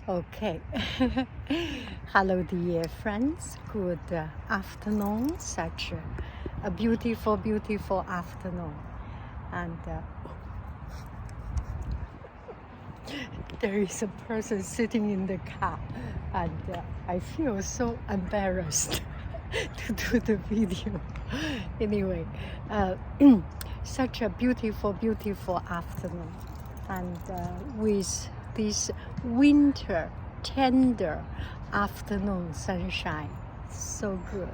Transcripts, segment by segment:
Okay. Hello, dear friends. Good afternoon. Such a beautiful, beautiful afternoon. And there is a person sitting in the car, and I feel so embarrassed to do the video. Anyway, such a beautiful, beautiful afternoon, and with this winter tender afternoon sunshine, so good.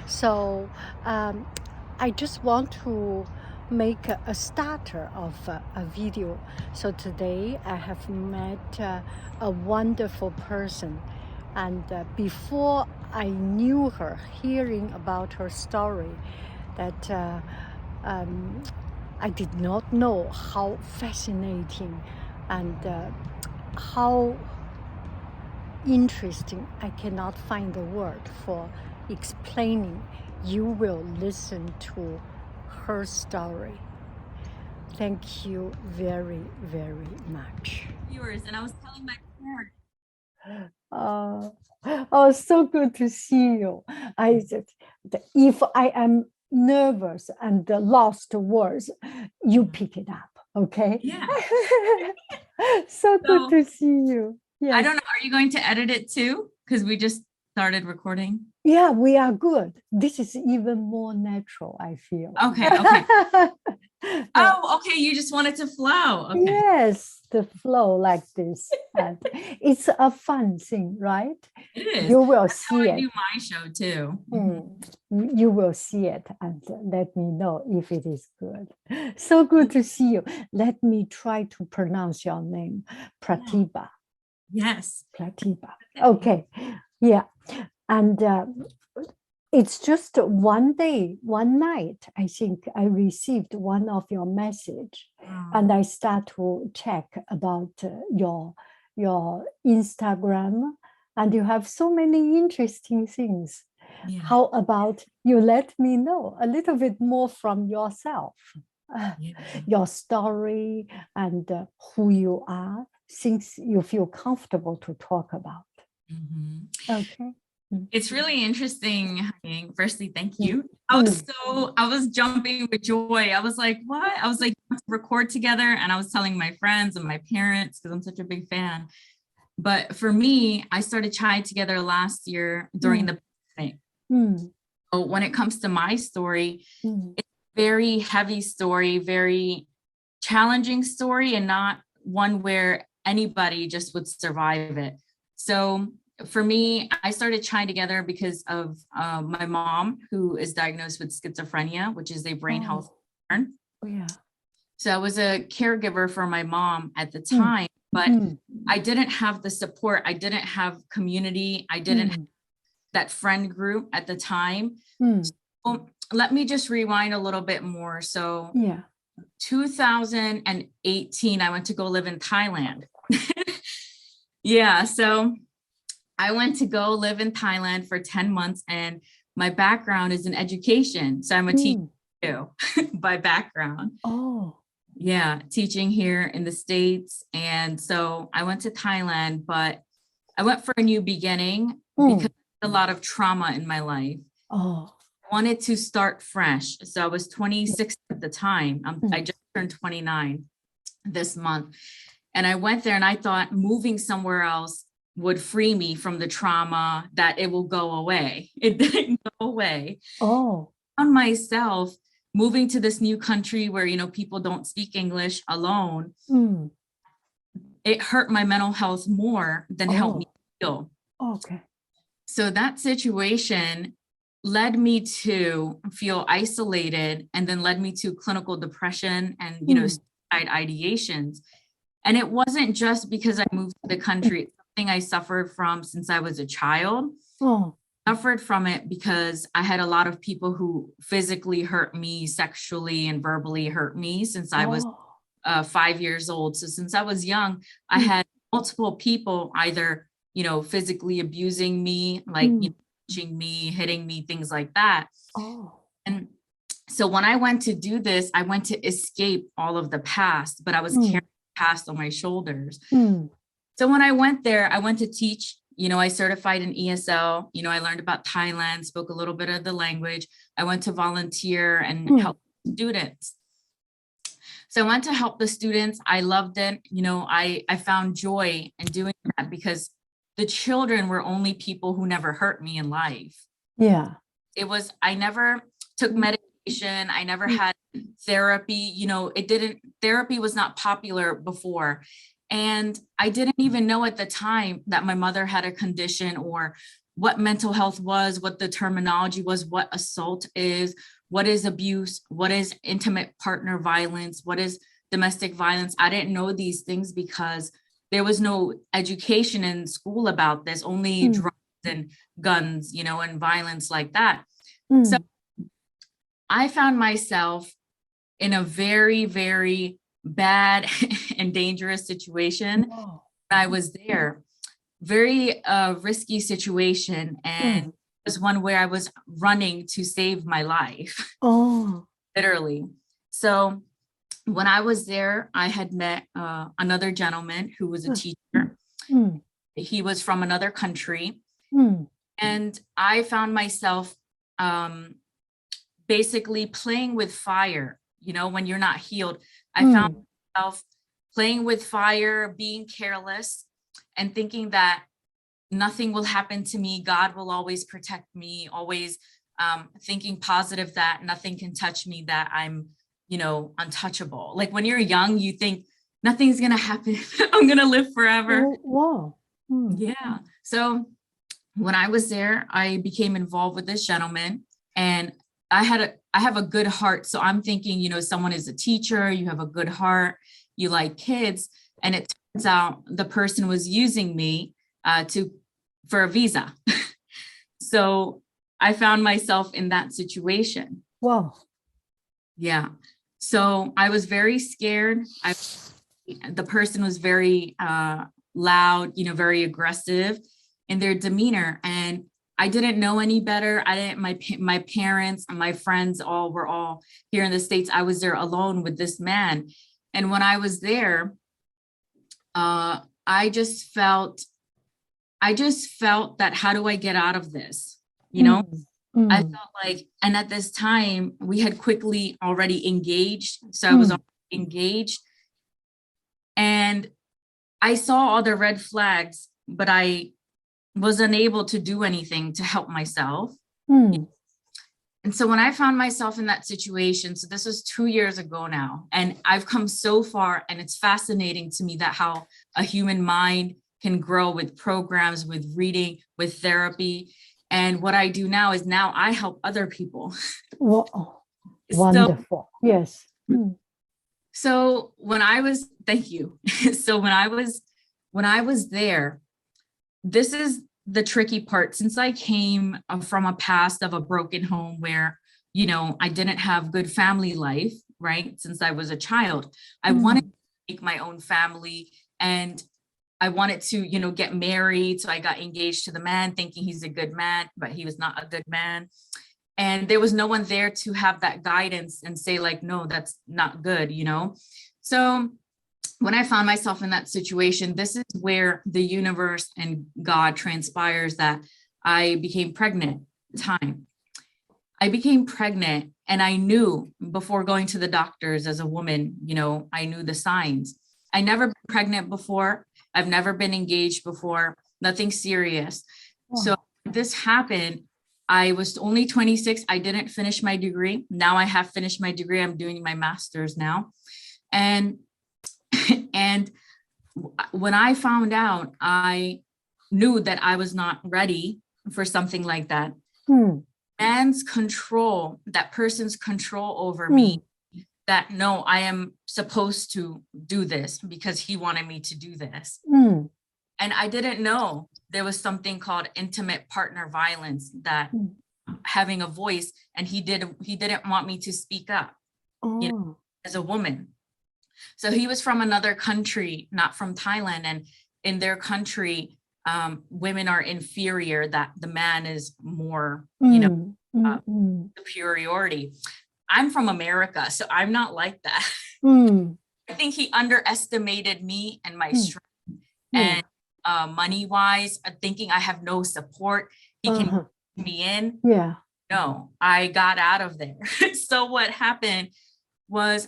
So I just want to make a starter of a video. So today I have met a wonderful person, and before I knew her, hearing about her story, that I did not know how fascinating and how interesting. I cannot find a word for explaining. You will listen to her story. Thank you very, very much. Viewers, and I was telling my parents. Oh, so good to see you. If I am nervous and lost words, you pick it up, okay? Yeah. So good to see you. Yes. I don't know. Are you going to edit it too? Because we just started recording. Yeah, we are good. This is even more natural, I feel. Okay. Oh, okay. You just want it to flow. Okay. Yes, the flow like this. And it's a fun thing, right? It is. You will That's see how I it. do my show too. You will see it and let me know if it is good. So good to see you. Let me try to pronounce your name, Pratibha. Yes. Pratibha. Okay. Yeah. And it's just one day, one night, I think I received one of your message, and I start to check about your Instagram, and you have so many interesting things. Yeah. How about you let me know a little bit more from yourself, your story, and who you are, things you feel comfortable to talk about. Okay. It's really interesting. Firstly, thank you. I was jumping with joy. I was like, what? I was like, record together. And I was telling my friends and my parents, because I'm such a big fan. But for me, I started Chai together last year during the pandemic. So when it comes to my story, it's a very heavy story, very challenging story, and not one where anybody just would survive it. So for me, I started Chai together because of my mom, who is diagnosed with schizophrenia, which is a brain health concern. So I was a caregiver for my mom at the time, but I didn't have the support. I didn't have community. I didn't have that friend group at the time. So let me just rewind a little bit more. So 2018, I went to go live in Thailand. So I went to go live in Thailand for 10 months, and my background is in education. So I'm a teacher too, by background. Teaching here in the States. And so I went to Thailand, but I went for a new beginning because a lot of trauma in my life. I wanted to start fresh. So I was 26 at the time. I just turned 29 this month. And I went there and I thought moving somewhere else would free me from the trauma, that it will go away. It didn't go away. I found myself moving to this new country where, people don't speak English alone. It hurt my mental health more than helped me heal. So that situation led me to feel isolated, and then led me to clinical depression and, suicide ideations. And it wasn't just because I moved to the country. It's something I suffered from since I was a child. Suffered from it because I had a lot of people who physically hurt me, sexually and verbally hurt me since I was 5 years old. So since I was young, I had multiple people either, physically abusing me, like punching me, hitting me, things like that. And so when I went to do this, I went to escape all of the past, but I was carrying the past on my shoulders. So when I went there, I went to teach, I certified in ESL, I learned about Thailand, spoke a little bit of the language. I went to volunteer and help students. So I went to help the students. I loved it. I found joy in doing that because the children were only people who never hurt me in life. Yeah. I never took medication. I never had therapy. Therapy was not popular before. And I didn't even know at the time that my mother had a condition or what mental health was, what the terminology was, what assault is, what is abuse, what is intimate partner violence, what is domestic violence. I didn't know these things because there was no education in school about this, only drugs and guns, and violence like that. So I found myself in a very, very bad and dangerous situation. I was there, very risky situation, and it was one where I was running to save my life. Literally. So when I was there, I had met another gentleman who was a teacher. He was from another country, and I found myself basically playing with fire. When you're not healed, I found myself playing with fire, being careless, and thinking that nothing will happen to me. God will always protect me, always thinking positive that nothing can touch me, that I'm, untouchable. Like when you're young, you think nothing's going to happen. I'm going to live forever. Wow. Yeah. So when I was there, I became involved with this gentleman, and I have a good heart. So I'm thinking, someone is a teacher, you have a good heart, you like kids. And it turns out the person was using me for a visa. So I found myself in that situation. Wow. Yeah. So I was very scared. The person was very loud, very aggressive in their demeanor. And I didn't know any better. My parents and my friends were all here in the States. I was there alone with this man. And when I was there, I just felt that, how do I get out of this? I felt like, and at this time we had quickly already engaged. So I was already engaged, and I saw all the red flags, but I was unable to do anything to help myself. And so when I found myself in that situation, so this was 2 years ago now, and I've come so far, and it's fascinating to me that how a human mind can grow with programs, with reading, with therapy. And what I do now is I help other people. Wow. Wonderful. Yes. So thank you. So when I was there, this is the tricky part. Since I came from a past of a broken home where, I didn't have good family life, right? Since I was a child, I wanted to make my own family, and I wanted to, get married. So I got engaged to the man thinking he's a good man, but he was not a good man. And there was no one there to have that guidance and say like, no, that's not good, So when I found myself in that situation, this is where the universe and God transpires that I became pregnant at the time. I became pregnant, and I knew before going to the doctors as a woman, I knew the signs. I never been pregnant before. I've never been engaged before, nothing serious. Wow. So this happened. I was only 26. I didn't finish my degree. Now I have finished my degree. I'm doing my master's now. And when I found out, I knew that I was not ready for something like that. Man's control, that person's control over me, that no, I am supposed to do this because he wanted me to do this. And I didn't know there was something called intimate partner violence, that having a voice, and he didn't want me to speak up as a woman. So he was from another country, not from Thailand. And in their country, women are inferior, that the man is more, superiority. I'm from America, so I'm not like that. I think he underestimated me and my strength. and money wise, thinking I have no support. He can bring me in. Yeah. No, I got out of there. So what happened was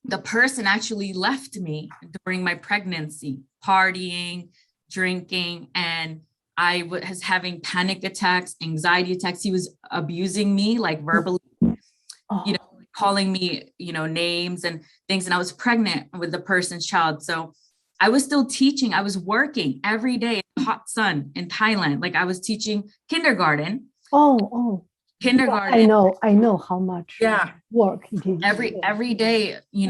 the person actually left me during my pregnancy, partying, drinking, and I was having panic attacks, anxiety attacks. He was abusing me, like verbally, calling me, names and things. And I was pregnant with the person's child. So I was still teaching. I was working every day in the hot sun in Thailand. Like I was teaching kindergarten. Kindergarten. Well, I know how much work it is. Every day, in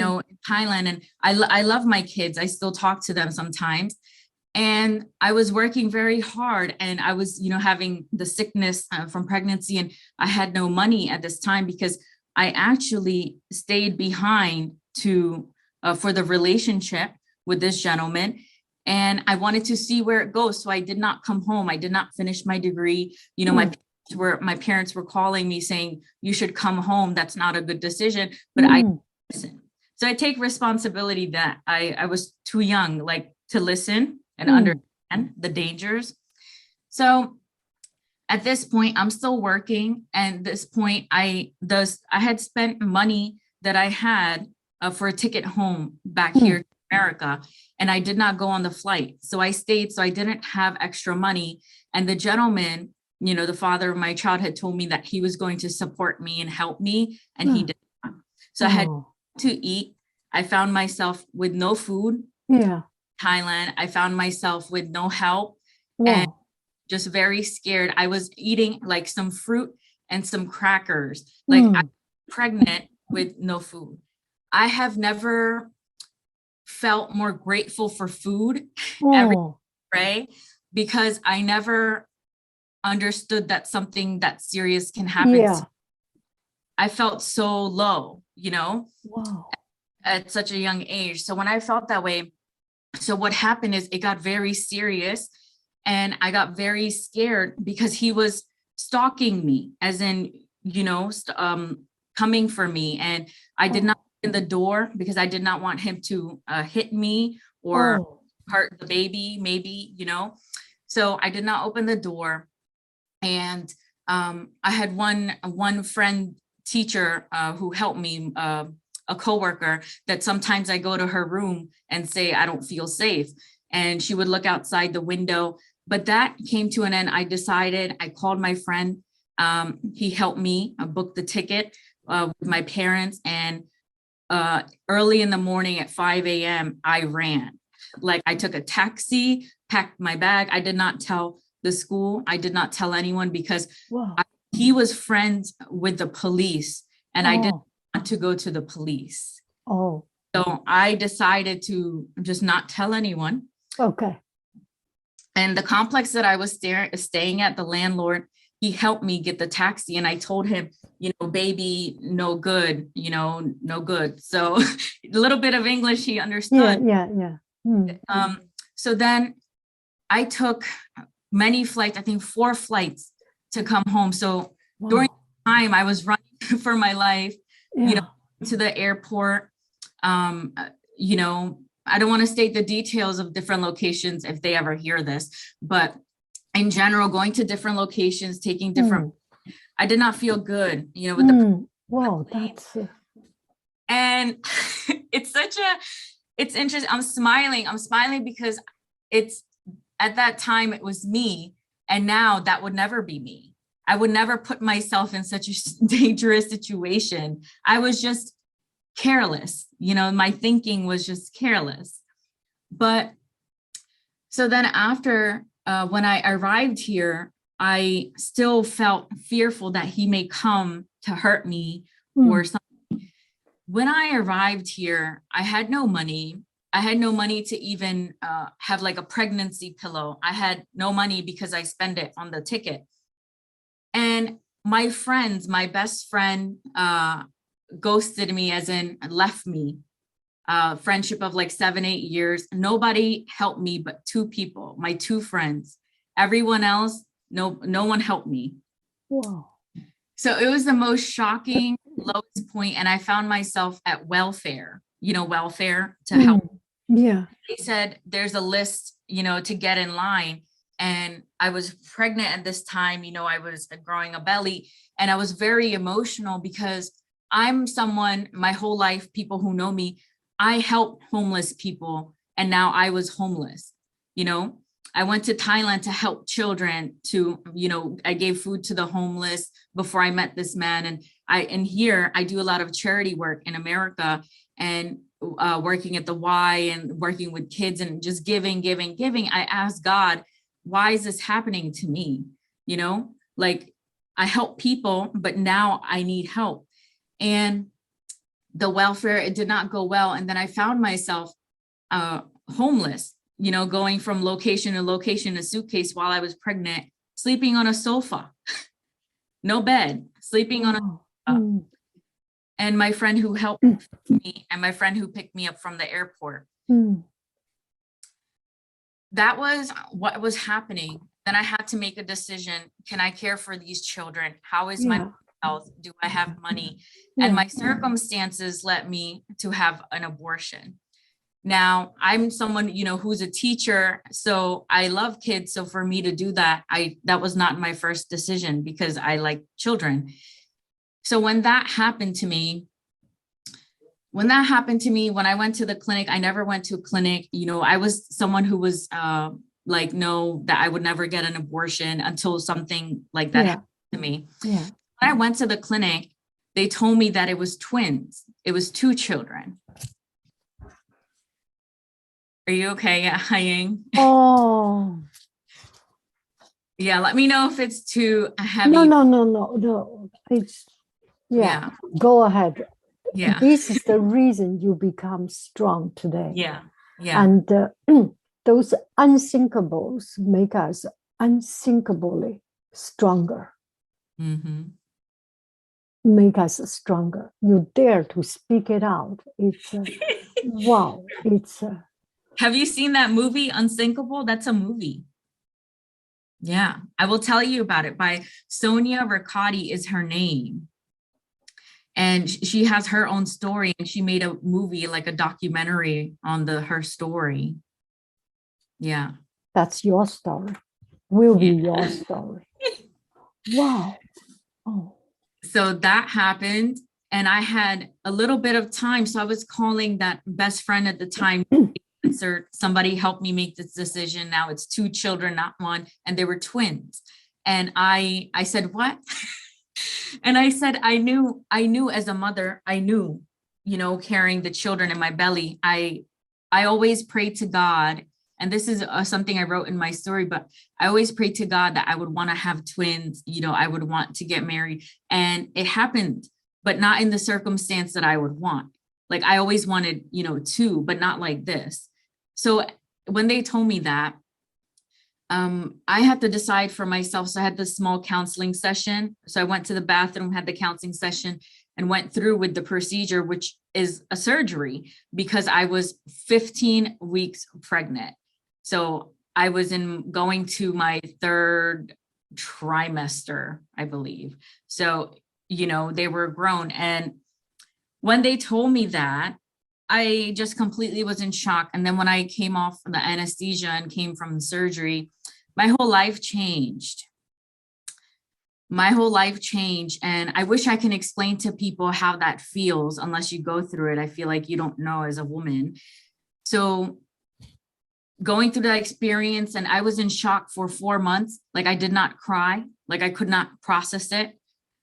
Thailand. And I love my kids. I still talk to them sometimes. And I was working very hard, and I was, having the sickness from pregnancy, and I had no money at this time because I actually stayed behind for the relationship with this gentleman. And I wanted to see where it goes. So I did not come home. I did not finish my degree. My parents were calling me saying, you should come home. That's not a good decision. But I listen. So I take responsibility that I was too young, like, to listen and understand the dangers. So at this point, I'm still working. And at this point, I had spent money that I had for a ticket home back here to America. And I did not go on the flight. So I stayed. So I didn't have extra money. And the gentleman, the father of my child, had told me that he was going to support me and help me. And he did not. So I had to eat. I found myself with no food. Thailand. I found myself with no help and just very scared. I was eating like some fruit and some crackers. Like I'm pregnant with no food. I have never felt more grateful for food every day because I never understood that something that serious can happen. I felt so low, at such a young age. So when I felt that way, so what happened is it got very serious, and I got very scared because he was stalking me, as in, coming for me. And I did not open the door because I did not want him to hit me or hurt the baby, maybe, So I did not open the door. And I had one friend teacher who helped me, a coworker, that sometimes I go to her room and say, I don't feel safe. And she would look outside the window, but that came to an end. I called my friend. He helped me book the ticket with my parents. And early in the morning at 5 a.m., I ran. Like I took a taxi, packed my bag. I did not tell the school. I did not tell anyone because he was friends with the police, and I didn't want to go to the police. So I decided to just not tell anyone. And the complex that I was staying at, the landlord, he helped me get the taxi, and I told him, baby, no good, no good. So a little bit of English, he understood. So then I took many flights, I think 4 flights to come home. So during the time I was running for my life, to the airport. I don't want to state the details of different locations if they ever hear this, but in general, going to different locations, taking different, I did not feel good, with the and it's interesting. I'm smiling because it's, at that time it was me, and now that would never be me. I would never put myself in such a dangerous situation. I was just careless, my thinking was just careless. But so then after, when I arrived here, I still felt fearful that he may come to hurt me or something. When I arrived here, I had no money. I had no money to even have like a pregnancy pillow. I had no money because I spent it on the ticket. And my best friend, ghosted me, as in left me. Friendship of like 7-8 years. Nobody helped me but 2 people, my 2 friends. Everyone else, no one helped me. So it was the most shocking, lowest point, and I found myself at welfare, welfare to help. Yeah. They said there's a list, to get in line. And I was pregnant at this time, I was growing a belly, and I was very emotional because I'm someone, my whole life, people who know me, I help homeless people. And now I was homeless, I went to Thailand to help children I gave food to the homeless before I met this man. And here I do a lot of charity work in America, and working at the Y and working with kids and just giving. I asked God, why is this happening to me? Like, I help people, but now I need help. And the welfare, it did not go well. And then I found myself homeless, going from location to location, a suitcase while I was pregnant, sleeping on a sofa, no bed, sleeping on a sofa. And my friend who helped me and my friend who picked me up from the airport. That was what was happening. Then I had to make a decision. Can I care for these children? How is my health? Do I have money? And my circumstances led me to have an abortion. Now, I'm someone, who's a teacher, so I love kids. So for me to do that, that was not my first decision because I like children. So when that happened to me, when I went to the clinic, I never went to a clinic. I was someone who was no, that I would never get an abortion until something like that happened to me. Yeah. When I went to the clinic, they told me that it was twins. It was 2 children. Are you okay? Yeah, Haying. Oh. Yeah, let me know if it's too heavy. No. It's Go ahead. Yeah. This is the reason you become strong today. Yeah. And those unthinkables make us unthinkably stronger. Make us stronger. You dare to speak it out. It's wow. It's. Have you seen that movie, Unsinkable? That's a movie. Yeah, I will tell you about it. By Sonia Riccati is her name. And she has her own story, and she made a movie, like a documentary on her story. Yeah. That's your story. Will be your story. Wow. Oh. So that happened, and I had a little bit of time. So I was calling that best friend at the time. Somebody helped me make this decision. Now it's 2 children, not 1, and they were twins. And I said, what? And I said, I knew as a mother, carrying the children in my belly, I always prayed to God. And this is something I wrote in my story, but I always prayed to God that I would want to have twins, I would want to get married. And it happened, but not in the circumstance that I would want. Like, I always wanted, 2, but not like this. So when they told me that, I had to decide for myself. So I had this small counseling session. So I went to the bathroom, had the counseling session, and went through with the procedure, which is a surgery, because I was 15 weeks pregnant. So I was going to my 3rd trimester, I believe. So, they were grown. And when they told me that, I just completely was in shock. And then when I came off the anesthesia and came from the surgery, my whole life changed. And I wish I can explain to people how that feels unless you go through it. I feel like you don't know as a woman. So going through that experience, and I was in shock for 4 months. Like, I did not cry. Like, I could not process it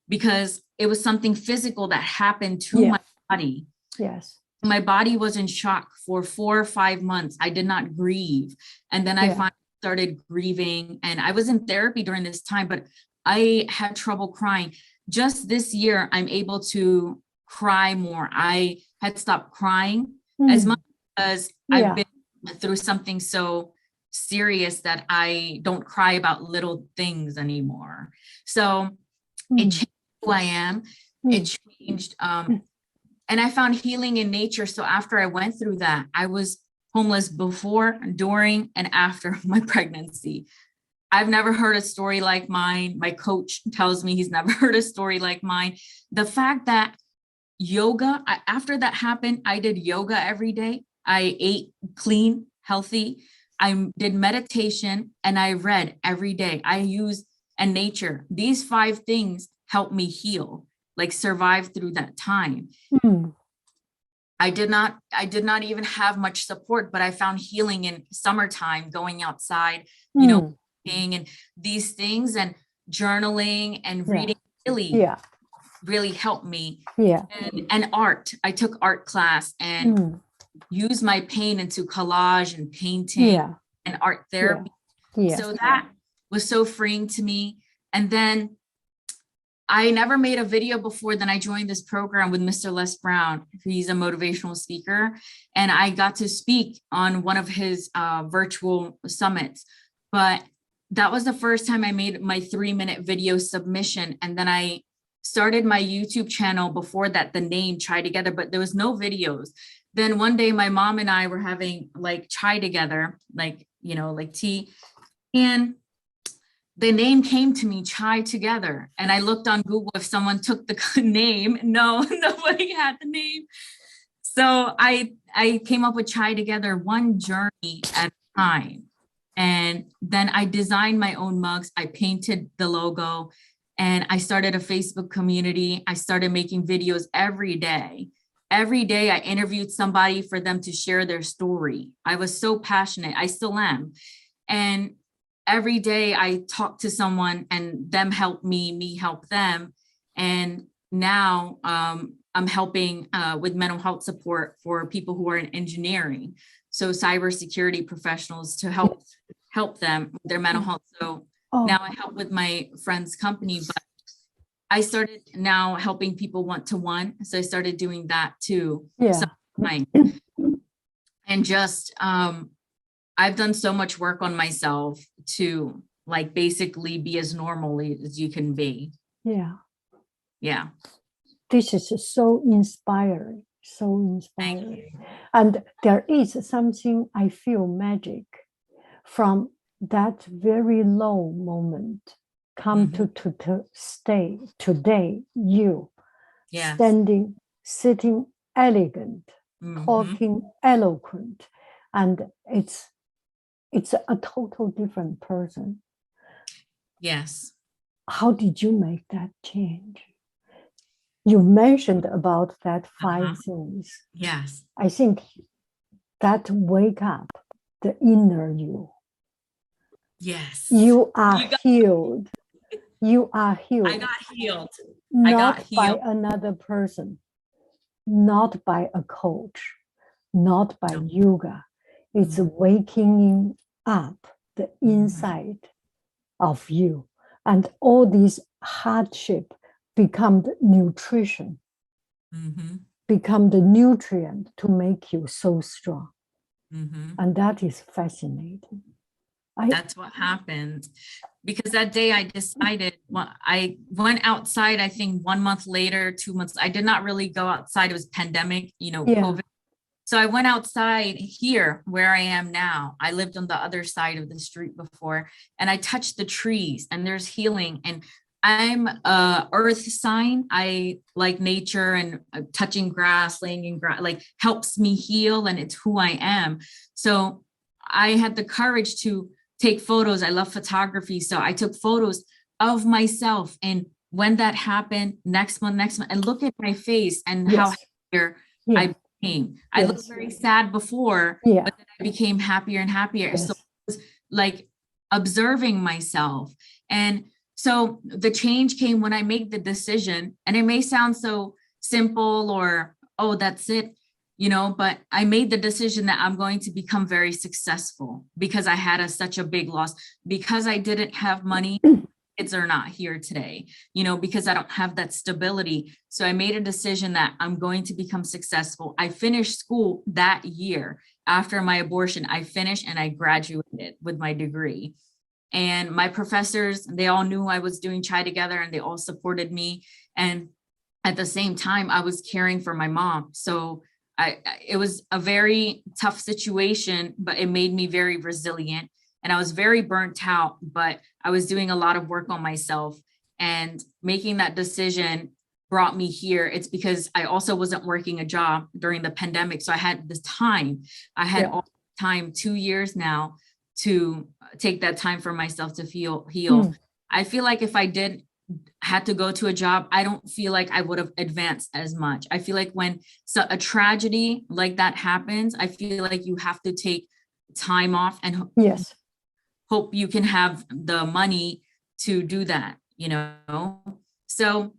because it was something physical that happened to my body. Yes. My body was in shock for 4 or 5 months. I did not grieve. And then I finally started grieving, and I was in therapy during this time, but I had trouble crying. Just this year, I'm able to cry more. I had stopped crying as much as I've been through something so serious that I don't cry about little things anymore. So it changed who I am. It changed, and I found healing in nature. So after I went through that, I was homeless before, during, and after my pregnancy. I've never heard a story like mine. My coach tells me he's never heard a story like mine. The fact that yoga, after that happened, I did yoga every day. I ate clean, healthy. I did meditation and I read every day. I used and nature. These 5 things helped me heal, like survive through that time. I did not even have much support, but I found healing in summertime, going outside, you know, and these things, and journaling and reading really helped me. And art. I took art class and used my pain into collage and painting and art therapy. So that was so freeing to me. And then I never made a video before. Then I joined this program with Mr. Les Brown. He's a motivational speaker. And I got to speak on one of his virtual summits. But that was the first time I made my 3-minute video submission. And then I started my YouTube channel before that, the name Chai Together, but there was no videos. Then one day my mom and I were having like chai together, like, you know, like tea. And the name came to me, Chai Together. And I looked on Google if someone took the name. No, nobody had the name. So I came up with Chai Together, one journey at a time. And then I designed my own mugs. I painted the logo and I started a Facebook community. I started making videos every day. Every day I interviewed somebody for them to share their story. I was so passionate. I still am. And every day I talk to someone and them help me, me help them. And now I'm helping with mental health support for people who are in engineering. So cybersecurity professionals to help them with their mental health. So now I help with my friend's company, but I started now helping people one-to-one. So I started doing that too. And just, I've done so much work on myself to like basically be as normal as you can be. Yeah. This is so inspiring, so inspiring. And there is something I feel magic from that very low moment come to stay today, you standing, sitting elegant, talking eloquent, and it's a total different person. Yes. How did you make that change? You mentioned about that 5 things. Yes. I think that wake up the inner you. Yes. You are healed. You are healed. I got healed. Not by another person, not by a coach, not by yoga. It's waking up the inside of you. And all these hardship become the nutrition, become the nutrient to make you so strong. And that is fascinating. That's what happened. Because that day I decided, I went outside, I think 1 month later, 2 months, I did not really go outside. It was pandemic, you know, COVID. So I went outside here where I am now. I lived on the other side of the street before, and I touched the trees and there's healing. And I'm a earth sign. I like nature, and touching grass, laying in grass, like helps me heal, and it's who I am. So I had the courage to take photos. I love photography. So I took photos of myself. And when that happened, next month, and look at my face and how happier I became. I looked very sad before, but then I became happier and happier. So it was like observing myself. And so the change came when I made the decision, and it may sound so simple or, oh, that's it, you know, but I made the decision that I'm going to become very successful because I had such a big loss, because I didn't have money. Kids are not here today, you know, because I don't have that stability. So I made a decision that I'm going to become successful. I finished school that year after my abortion. I finished and I graduated with my degree. And my professors, they all knew I was doing Chai Together, and they all supported me. And at the same time, I was caring for my mom. So it was a very tough situation, but it made me very resilient. And I was very burnt out, but I was doing a lot of work on myself, and making that decision brought me here, it's because I also wasn't working a job during the pandemic. So I had this time. I had all the time, 2 years now, to take that time for myself to heal. I feel like if I had to go to a job, I don't feel like I would have advanced as much. I feel like when a tragedy like that happens, I feel like you have to take time off and hope you can have the money to do that, you know? So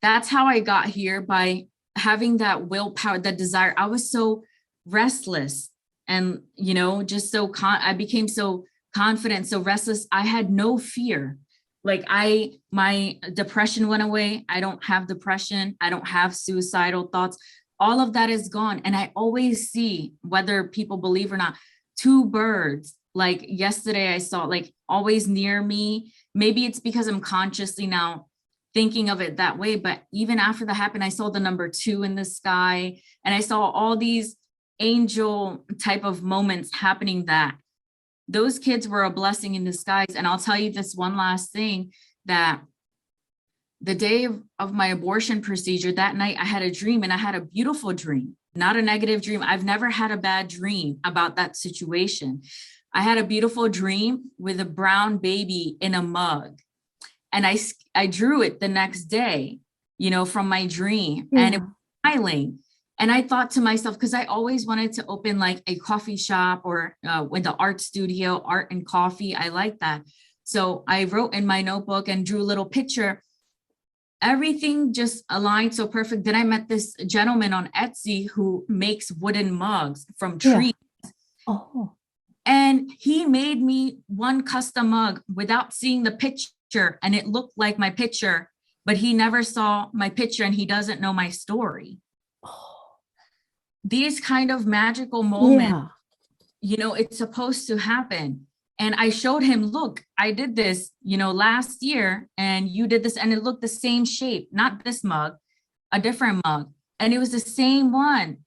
that's how I got here, by having that willpower, that desire. I was so restless and, you know, just so I became so confident, so restless. I had no fear. Like my depression went away. I don't have depression. I don't have suicidal thoughts. All of that is gone. And I always see, whether people believe or not, 2 birds. Like yesterday I saw, like, always near me. Maybe it's because I'm consciously now thinking of it that way. But even after that happened, I saw the number 2 in the sky, and I saw all these angel type of moments happening, that those kids were a blessing in disguise. And I'll tell you this one last thing, that the day of my abortion procedure, that night I had a dream, and I had a beautiful dream, not a negative dream. I've never had a bad dream about that situation. I had a beautiful dream with a brown baby in a mug. And I drew it the next day, you know, from my dream, and it was smiling. And I thought to myself, because I always wanted to open like a coffee shop or with the art studio, art and coffee. I like that. So I wrote in my notebook and drew a little picture. Everything just aligned so perfect. Then I met this gentleman on Etsy who makes wooden mugs from trees. And he made me one custom mug without seeing the picture, and it looked like my picture, but he never saw my picture, and he doesn't know my story. These kind of magical moments, you know, it's supposed to happen. And I showed him, look, I did this, you know, last year, and you did this, and it looked the same shape, not this mug, a different mug. And it was the same one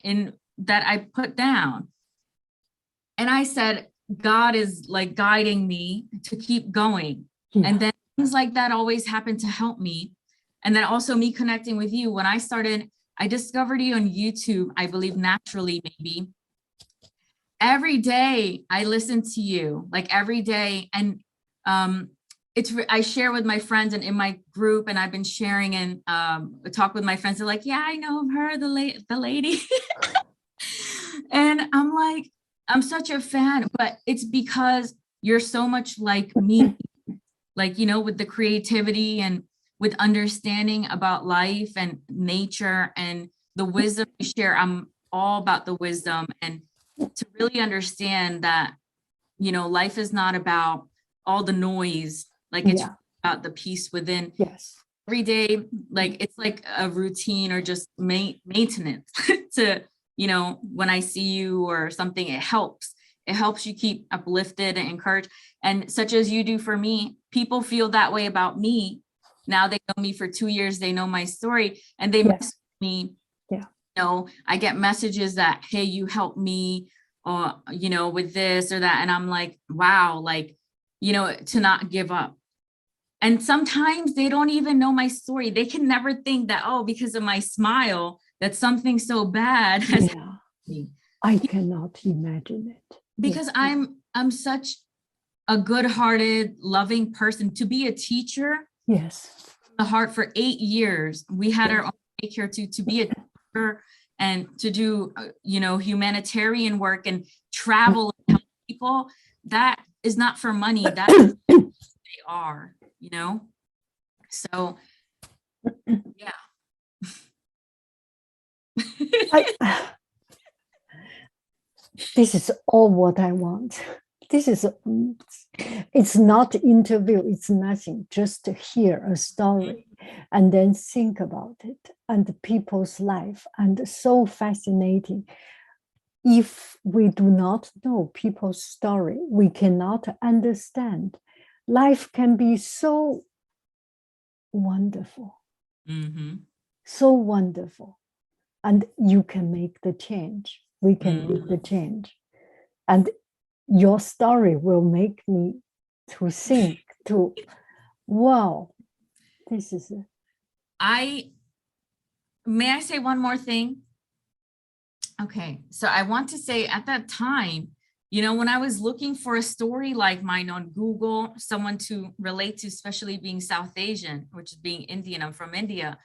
that I put down. And I said, God is like guiding me to keep going. And then things like that always happen to help me. And then also me connecting with you. When I discovered you on YouTube, I believe naturally, maybe. Every day I listen to you, like every day. And I share with my friends and in my group, and I've been sharing and talk with my friends. They're like, yeah, I know of her, the lady. And I'm like, I'm such a fan, but it's because you're so much like me, like, you know, with the creativity and with understanding about life and nature and the wisdom you share. I'm all about the wisdom, and to really understand that, you know, life is not about all the noise, like it's about the peace within. Every day, like it's like a routine or just maintenance to, you know, when I see you or something, it helps you keep uplifted and encouraged. And such as you do for me, people feel that way about me. Now they know me for 2 years, they know my story, and they message me. You know, I get messages that, hey, you helped me, or, you know, with this or that. And I'm like, wow, like, you know, to not give up. And sometimes they don't even know my story. They can never think that, oh, because of my smile, that something so bad has happened to me. I cannot imagine it. Because I'm such a good-hearted, loving person. To be a teacher, the heart for 8 years. We had our own daycare to be a teacher and to do, you know, humanitarian work and travel and help people. That is not for money. That is who they are, you know? So, yeah. This is all what I want. It's not interview, it's nothing, just to hear a story and then think about it and people's life, and so fascinating. If we do not know people's story, we cannot understand. Life can be so wonderful, so wonderful, and you can make the change. We can make the change. And your story will make me to think, wow, this is it. May I say one more thing? Okay, so I want to say at that time, you know, when I was looking for a story like mine on Google, someone to relate to, especially being South Asian, which is being Indian, I'm from India,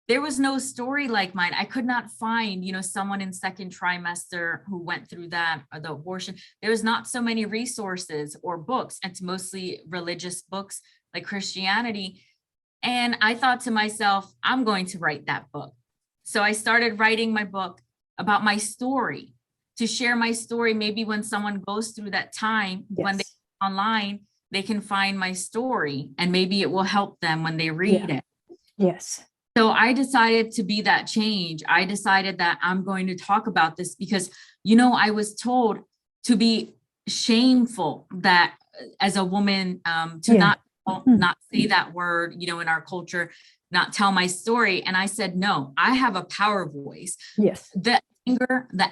there was no story like mine. I could not find, you know, someone in second trimester who went through that, or the abortion. There was not so many resources or books. It's mostly religious books like Christianity. And I thought to myself, I'm going to write that book. So I started writing my book about my story, to share my story. Maybe when someone goes through that time, when they online, they can find my story and maybe it will help them when they read it. Yes. So I decided to be that change. I decided that I'm going to talk about this because, you know, I was told to be shameful that as a woman, to not say that word, you know, in our culture, not tell my story. And I said, no, I have a power voice. Yes. The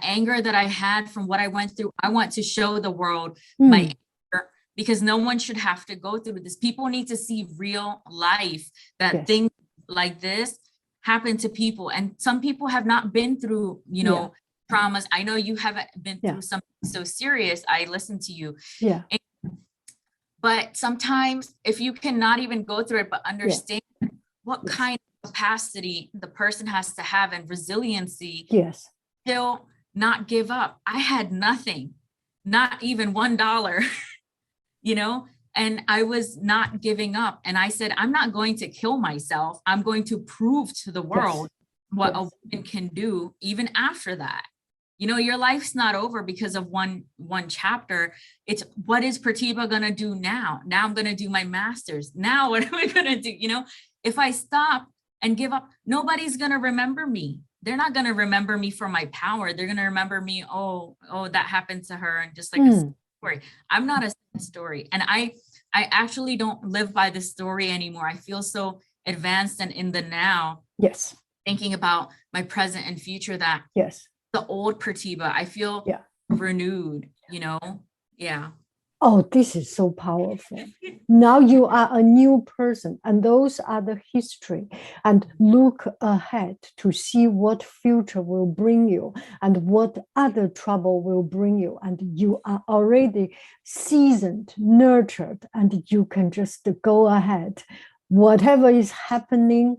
anger that I had from what I went through, I want to show the world my anger, because no one should have to go through this. People need to see real life, that things like this happen to people. And some people have not been through, you know, traumas. I know you haven't been through something so serious. I listened to you. Yeah. But sometimes if you cannot even go through it, but understand what kind of capacity the person has to have and resiliency, still not give up. I had nothing, not even $1, you know, and I was not giving up. And I said, I'm not going to kill myself. I'm going to prove to the world what a woman can do even after that. You know, your life's not over because of one chapter. It's what is Pratibha going to do now? Now I'm going to do my master's. Now what am I going to do? You know, if I stop and give up, nobody's going to remember me. They're not going to remember me for my power. They're going to remember me, oh, that happened to her. And just like a story. I'm not a story. And I actually don't live by the story anymore. I feel so advanced and in the now. Yes. Thinking about my present and future, that the old Pratibha, I feel renewed, you know? Yeah. Oh, this is so powerful. Now you are a new person, and those are the history. And look ahead to see what future will bring you and what other trouble will bring you. And you are already seasoned, nurtured, and you can just go ahead. Whatever is happening,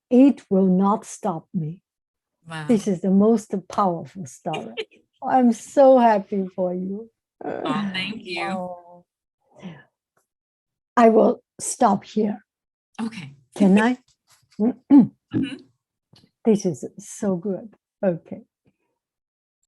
it will not stop me. Wow. This is the most powerful story. I'm so happy for you. Oh, thank you. Oh. I will stop here. Okay. Can I? This is so good. Okay.